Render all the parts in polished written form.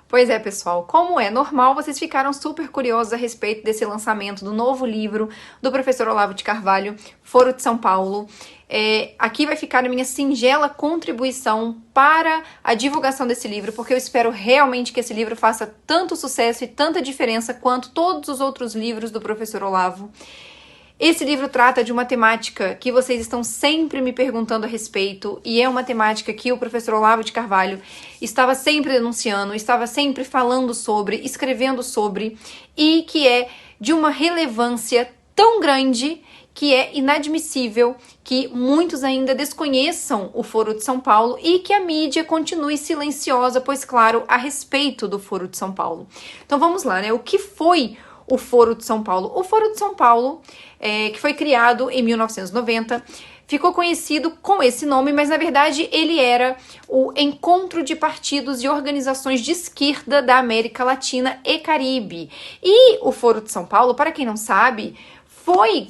Pois é, pessoal, como é normal, vocês ficaram super curiosos a respeito desse lançamento do novo livro do professor Olavo de Carvalho, Foro de São Paulo. Aqui vai ficar a minha singela contribuição para a divulgação desse livro, porque eu espero realmente que esse livro faça tanto sucesso e tanta diferença quanto todos os outros livros do professor Olavo. Esse livro trata de uma temática que vocês estão sempre me perguntando a respeito, e é uma temática que o professor Olavo de Carvalho estava sempre denunciando, estava sempre falando sobre, escrevendo sobre, e que é de uma relevância tão grande que é inadmissível que muitos ainda desconheçam o Foro de São Paulo e que a mídia continue silenciosa, pois claro, a respeito do Foro de São Paulo. Então vamos lá, né? O que foi o Foro de São Paulo? O Foro de São Paulo, que foi criado em 1990, ficou conhecido com esse nome, mas na verdade ele era o Encontro de Partidos e Organizações de Esquerda da América Latina e Caribe. E o Foro de São Paulo, para quem não sabe, foi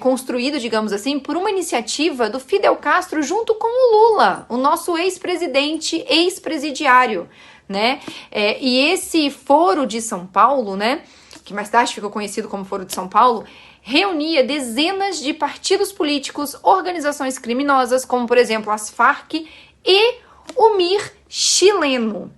construído, digamos assim, por uma iniciativa do Fidel Castro junto com o Lula, o nosso ex-presidente, ex-presidiário, né? E esse Foro de São Paulo, né, que mais tarde ficou conhecido como Foro de São Paulo, reunia dezenas de partidos políticos, organizações criminosas, como por exemplo as Farc e o MIR chileno.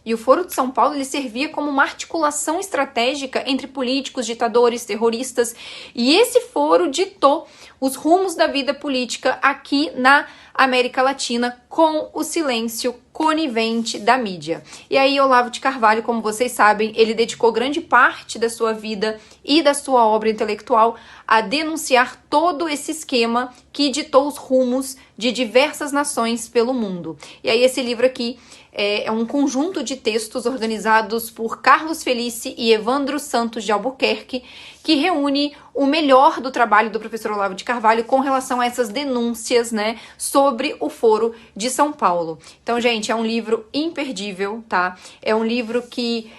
E o Foro de São Paulo ele servia como uma articulação estratégica entre políticos, ditadores, terroristas, e esse foro ditou os rumos da vida política aqui na América Latina com o silêncio conivente da mídia. E aí Olavo de Carvalho, como vocês sabem, ele dedicou grande parte da sua vida e da sua obra intelectual a denunciar todo esse esquema que ditou os rumos de diversas nações pelo mundo. E aí esse livro aqui é um conjunto de textos organizados por Carlos Felice e Evandro Santos de Albuquerque, que reúne o melhor do trabalho do professor Olavo de Carvalho com relação a essas denúncias, né, sobre o Foro de São Paulo. Então, gente, é um livro imperdível, tá? É um livro que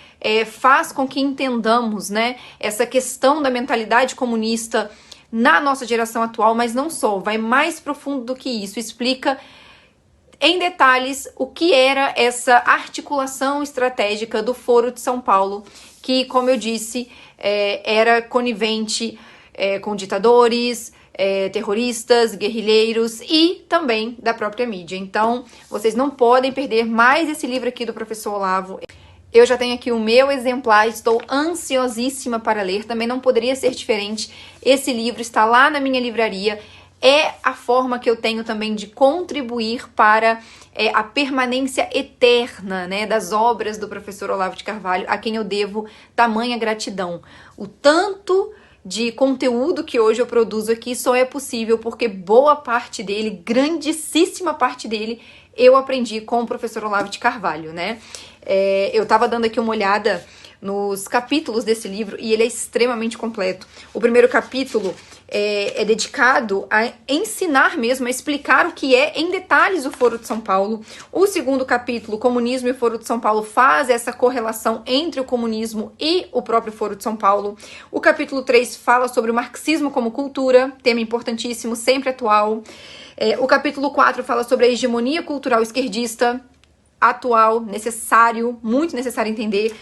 faz com que entendamos, né, essa questão da mentalidade comunista na nossa geração atual, mas não só, vai mais profundo do que isso, explica em detalhes o que era essa articulação estratégica do Foro de São Paulo, que, como eu disse, era conivente com ditadores, terroristas, guerrilheiros e também da própria mídia. Então, vocês não podem perder mais esse livro aqui do professor Olavo. Eu já tenho aqui o meu exemplar, estou ansiosíssima para ler, também não poderia ser diferente. Esse livro está lá na minha livraria. É a forma que eu tenho também de contribuir para a permanência eterna, né, das obras do professor Olavo de Carvalho, a quem eu devo tamanha gratidão. O tanto de conteúdo que hoje eu produzo aqui só é possível porque boa parte dele, grandíssima parte dele, eu aprendi com o professor Olavo de Carvalho, né? Eu estava dando aqui uma olhada nos capítulos desse livro e ele é extremamente completo. O primeiro capítulo é dedicado a ensinar mesmo, a explicar o que é em detalhes o Foro de São Paulo. O segundo capítulo, Comunismo e o Foro de São Paulo, faz essa correlação entre o comunismo e o próprio Foro de São Paulo. O capítulo 3 fala sobre o marxismo como cultura, tema importantíssimo, sempre atual. O capítulo 4 fala sobre a hegemonia cultural esquerdista, atual, necessário, muito necessário entender.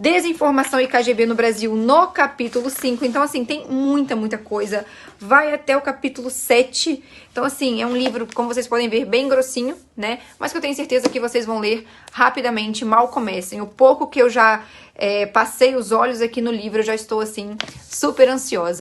Desinformação e KGB no Brasil no capítulo 5. Então, assim, tem muita coisa. Vai até o capítulo 7. Então, assim, é um livro, como vocês podem ver, bem grossinho, né? Mas que eu tenho certeza que vocês vão ler rapidamente, mal comecem. O pouco que eu já passei os olhos aqui no livro, eu já estou, assim, super ansiosa.